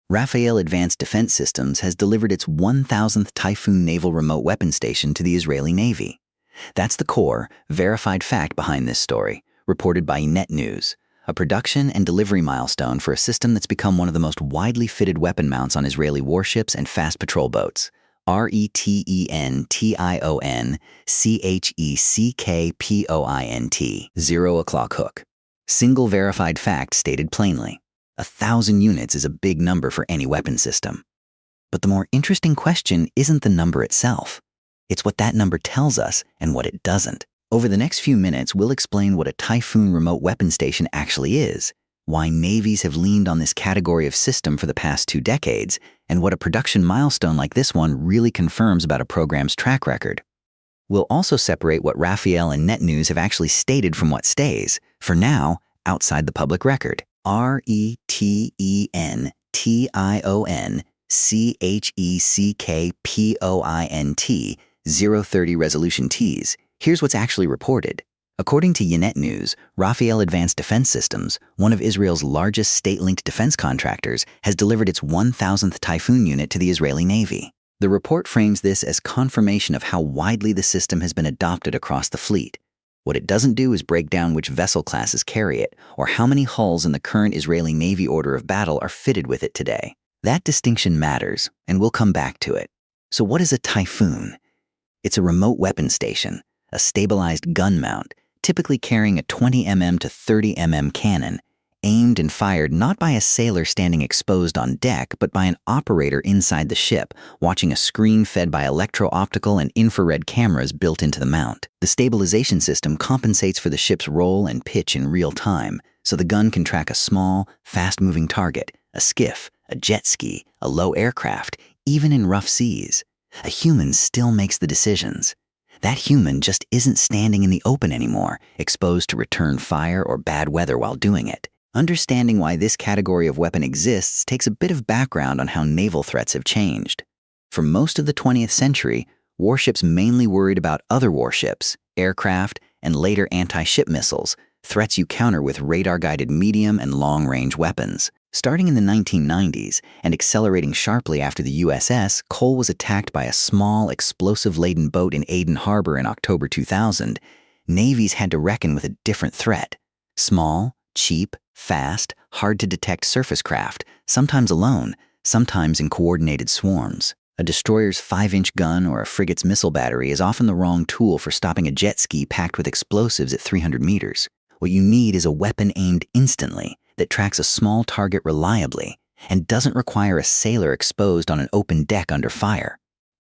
Rafael Advanced Defense Systems has delivered its 1,000th Typhoon naval remote weapon station to the Israeli Navy. That's the core, verified fact behind this story, reported by Net News, a production and delivery milestone for a system that's become one of the most widely fitted weapon mounts on Israeli warships and fast patrol boats. RETENTIONCHECKPOINT, 0 o'clock hook. Single verified fact stated plainly. 1,000 units is a big number for any weapon system. But the more interesting question isn't the number itself. It's what that number tells us and what it doesn't. Over the next few minutes, we'll explain what a Typhoon remote weapon station actually is, why navies have leaned on this category of system for the past 2 decades, and what a production milestone like this one really confirms about a program's track record. We'll also separate what Rafael and Net News have actually stated from what stays, for now, outside the public record. RETENTIONCHECKPOINT 030 resolution Ts. Here's what's actually reported. According to Ynet News, Rafael Advanced Defense Systems, one of Israel's largest state-linked defense contractors, has delivered its 1,000th Typhoon unit to the Israeli Navy. The report frames this as confirmation of how widely the system has been adopted across the fleet. What it doesn't do is break down which vessel classes carry it, or how many hulls in the current Israeli Navy order of battle are fitted with it today. That distinction matters, and we'll come back to it. So what is a Typhoon? It's a remote weapon station, a stabilized gun mount, typically carrying a 20mm to 30mm cannon, aimed and fired not by a sailor standing exposed on deck, but by an operator inside the ship, watching a screen fed by electro-optical and infrared cameras built into the mount. The stabilization system compensates for the ship's roll and pitch in real time, so the gun can track a small, fast-moving target, a skiff, a jet ski, a low aircraft, even in rough seas. A human still makes the decisions. That human just isn't standing in the open anymore, exposed to return fire or bad weather while doing it. Understanding why this category of weapon exists takes a bit of background on how naval threats have changed. For most of the 20th century, warships mainly worried about other warships, aircraft, and later anti-ship missiles, threats you counter with radar-guided medium and long-range weapons. Starting in the 1990s and accelerating sharply after the USS, Cole was attacked by a small, explosive-laden boat in Aden Harbor in October 2000, navies had to reckon with a different threat. Small, cheap, fast, hard-to-detect surface craft, sometimes alone, sometimes in coordinated swarms. A destroyer's 5-inch gun or a frigate's missile battery is often the wrong tool for stopping a jet ski packed with explosives at 300 meters. What you need is a weapon aimed instantly, that tracks a small target reliably, and doesn't require a sailor exposed on an open deck under fire.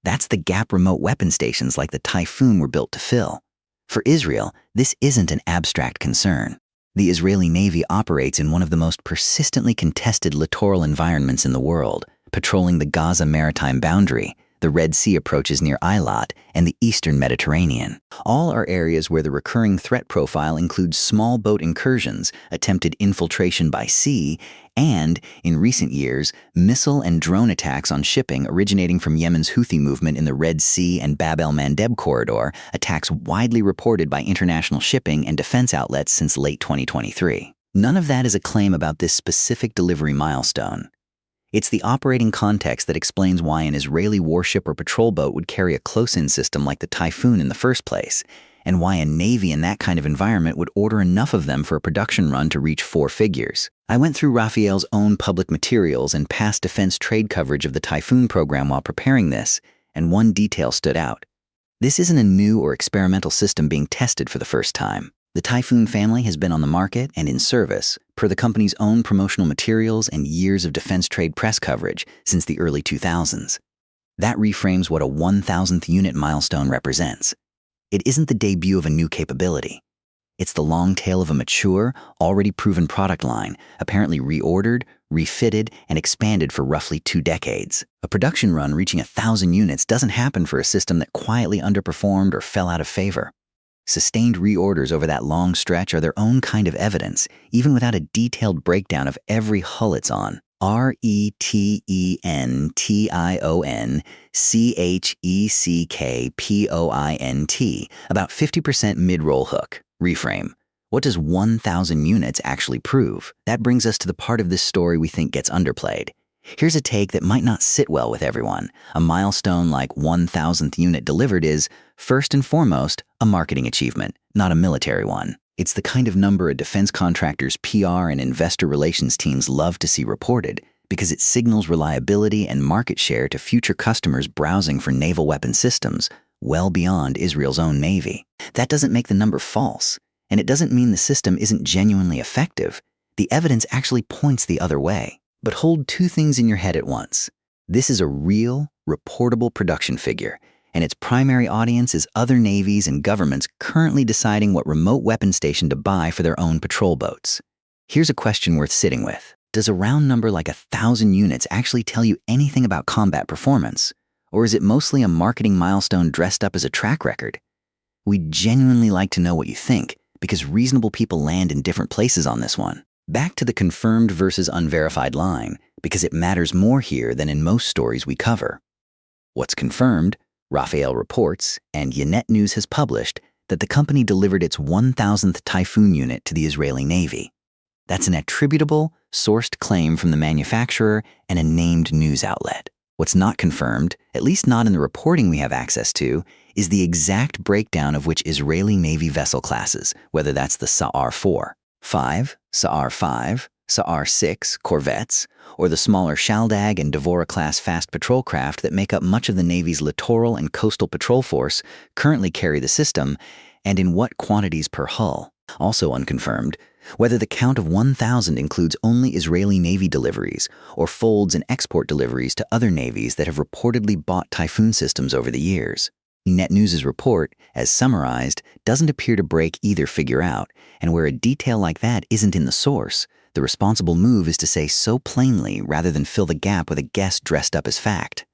That's the gap remote weapon stations like the Typhoon were built to fill. For Israel, this isn't an abstract concern. The Israeli Navy operates in one of the most persistently contested littoral environments in the world, patrolling the Gaza maritime boundary, the Red Sea approaches near Eilat, and the eastern Mediterranean. All are areas where the recurring threat profile includes small boat incursions, attempted infiltration by sea, and, in recent years, missile and drone attacks on shipping originating from Yemen's Houthi movement in the Red Sea and Bab el-Mandeb corridor, attacks widely reported by international shipping and defense outlets since late 2023. None of that is a claim about this specific delivery milestone. It's the operating context that explains why an Israeli warship or patrol boat would carry a close-in system like the Typhoon in the first place, and why a navy in that kind of environment would order enough of them for a production run to reach 4 figures. I went through Rafael's own public materials and past defense trade coverage of the Typhoon program while preparing this, and one detail stood out. This isn't a new or experimental system being tested for the first time. The Typhoon family has been on the market and in service, per the company's own promotional materials and years of defense trade press coverage since the early 2000s. That reframes what a 1,000th unit milestone represents. It isn't the debut of a new capability. It's the long tail of a mature, already proven product line, apparently reordered, refitted, and expanded for roughly 2 decades. A production run reaching 1,000 units doesn't happen for a system that quietly underperformed or fell out of favor. Sustained reorders over that long stretch are their own kind of evidence, even without a detailed breakdown of every hull it's on. RETENTIONCHECKPOINT, about 50% mid-roll hook. Reframe. What does 1,000 units actually prove? That brings us to the part of this story we think gets underplayed. Here's a take that might not sit well with everyone. A milestone like 1,000th unit delivered is, first and foremost, a marketing achievement, not a military one. It's the kind of number a defense contractor's PR and investor relations teams love to see reported because it signals reliability and market share to future customers browsing for naval weapon systems well beyond Israel's own navy. That doesn't make the number false, and it doesn't mean the system isn't genuinely effective. The evidence actually points the other way. But hold two things in your head at once. This is a real, reportable production figure, and its primary audience is other navies and governments currently deciding what remote weapon station to buy for their own patrol boats. Here's a question worth sitting with. Does a round number like 1,000 units actually tell you anything about combat performance? Or is it mostly a marketing milestone dressed up as a track record? We'd genuinely like to know what you think, because reasonable people land in different places on this one. Back to the confirmed versus unverified line, because it matters more here than in most stories we cover. What's confirmed? Rafael reports, and Ynet News has published, that the company delivered its 1,000th Typhoon unit to the Israeli Navy. That's an attributable, sourced claim from the manufacturer and a named news outlet. What's not confirmed, at least not in the reporting we have access to, is the exact breakdown of which Israeli Navy vessel classes, whether that's the Sa'ar 4, 5, Sa'ar 5, Sa'ar 6 corvettes, or the smaller Shaldag and Devora-class fast patrol craft that make up much of the Navy's littoral and coastal patrol force currently carry the system, and in what quantities per hull. Also unconfirmed, whether the count of 1,000 includes only Israeli Navy deliveries or folds and export deliveries to other navies that have reportedly bought Typhoon systems over the years. Net News' report, as summarized, doesn't appear to break either figure out, and where a detail like that isn't in the source, the responsible move is to say so plainly rather than fill the gap with a guess dressed up as fact.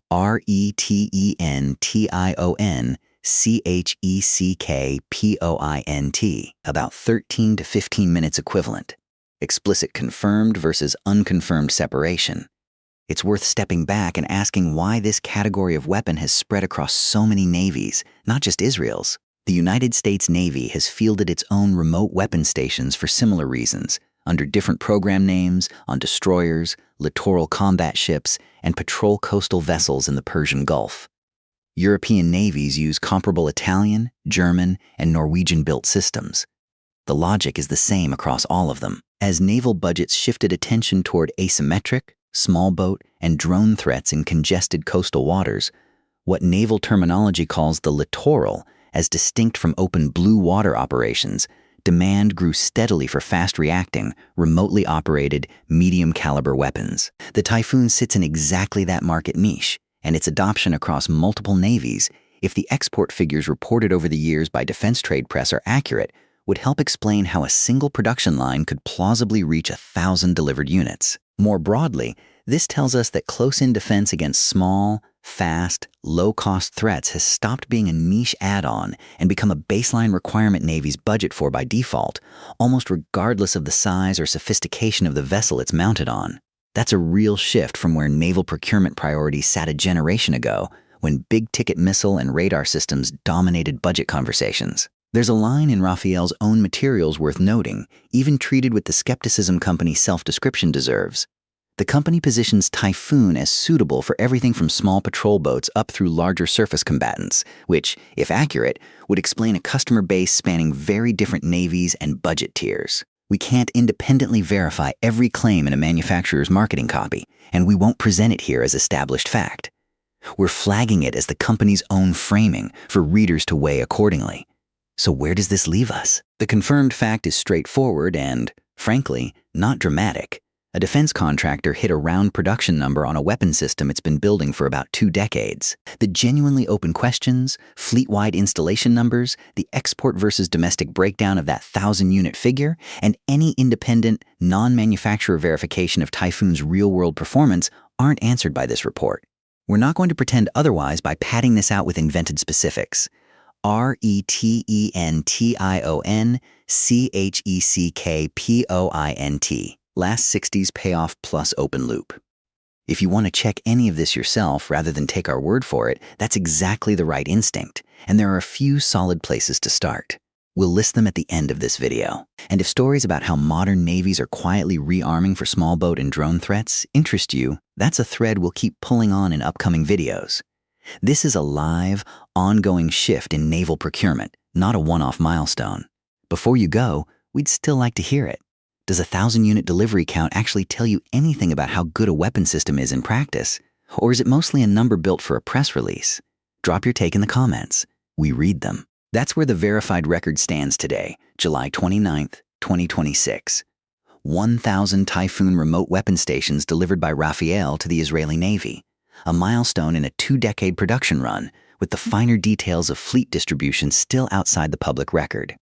RETENTIONCHECKPOINT, about 13 to 15 minutes equivalent. Explicit confirmed versus unconfirmed separation. It's worth stepping back and asking why this category of weapon has spread across so many navies, not just Israel's. The United States Navy has fielded its own remote weapon stations for similar reasons, under different program names, on destroyers, littoral combat ships, and patrol coastal vessels in the Persian Gulf. European navies use comparable Italian, German, and Norwegian-built systems. The logic is the same across all of them. As naval budgets shifted attention toward asymmetric, small boat, and drone threats in congested coastal waters, what naval terminology calls the littoral, as distinct from open blue water operations, demand grew steadily for fast-reacting, remotely operated, medium-caliber weapons. The Typhoon sits in exactly that market niche, and its adoption across multiple navies, if the export figures reported over the years by defense trade press are accurate, would help explain how a single production line could plausibly reach 1,000 delivered units. More broadly, this tells us that close-in defense against small, fast, low-cost threats has stopped being a niche add-on and become a baseline requirement navies budget for by default, almost regardless of the size or sophistication of the vessel it's mounted on. That's a real shift from where naval procurement priorities sat a generation ago, when big-ticket missile and radar systems dominated budget conversations. There's a line in Rafael's own materials worth noting, even treated with the skepticism company's self-description deserves. The company positions Typhoon as suitable for everything from small patrol boats up through larger surface combatants, which, if accurate, would explain a customer base spanning very different navies and budget tiers. We can't independently verify every claim in a manufacturer's marketing copy, and we won't present it here as established fact. We're flagging it as the company's own framing for readers to weigh accordingly. So where does this leave us? The confirmed fact is straightforward and, frankly, not dramatic. A defense contractor hit a round production number on a weapon system it's been building for about 2 decades. The genuinely open questions, fleet-wide installation numbers, the export versus domestic breakdown of that 1,000-unit figure, and any independent, non-manufacturer verification of Typhoon's real-world performance aren't answered by this report. We're not going to pretend otherwise by padding this out with invented specifics. RETENTIONCHECKPOINT. Last 60s payoff plus open loop. If you want to check any of this yourself rather than take our word for it, that's exactly the right instinct, and there are a few solid places to start. We'll list them at the end of this video. And if stories about how modern navies are quietly rearming for small boat and drone threats interest you, that's a thread we'll keep pulling on in upcoming videos. This is a live, ongoing shift in naval procurement, not a one-off milestone. Before you go, we'd still like to hear it. Does a 1,000-unit delivery count actually tell you anything about how good a weapon system is in practice? Or is it mostly a number built for a press release? Drop your take in the comments. We read them. That's where the verified record stands today, July 29th, 2026. 1,000 Typhoon remote weapon stations delivered by Rafael to the Israeli Navy, a milestone in a 2-decade production run, with the finer details of fleet distribution still outside the public record.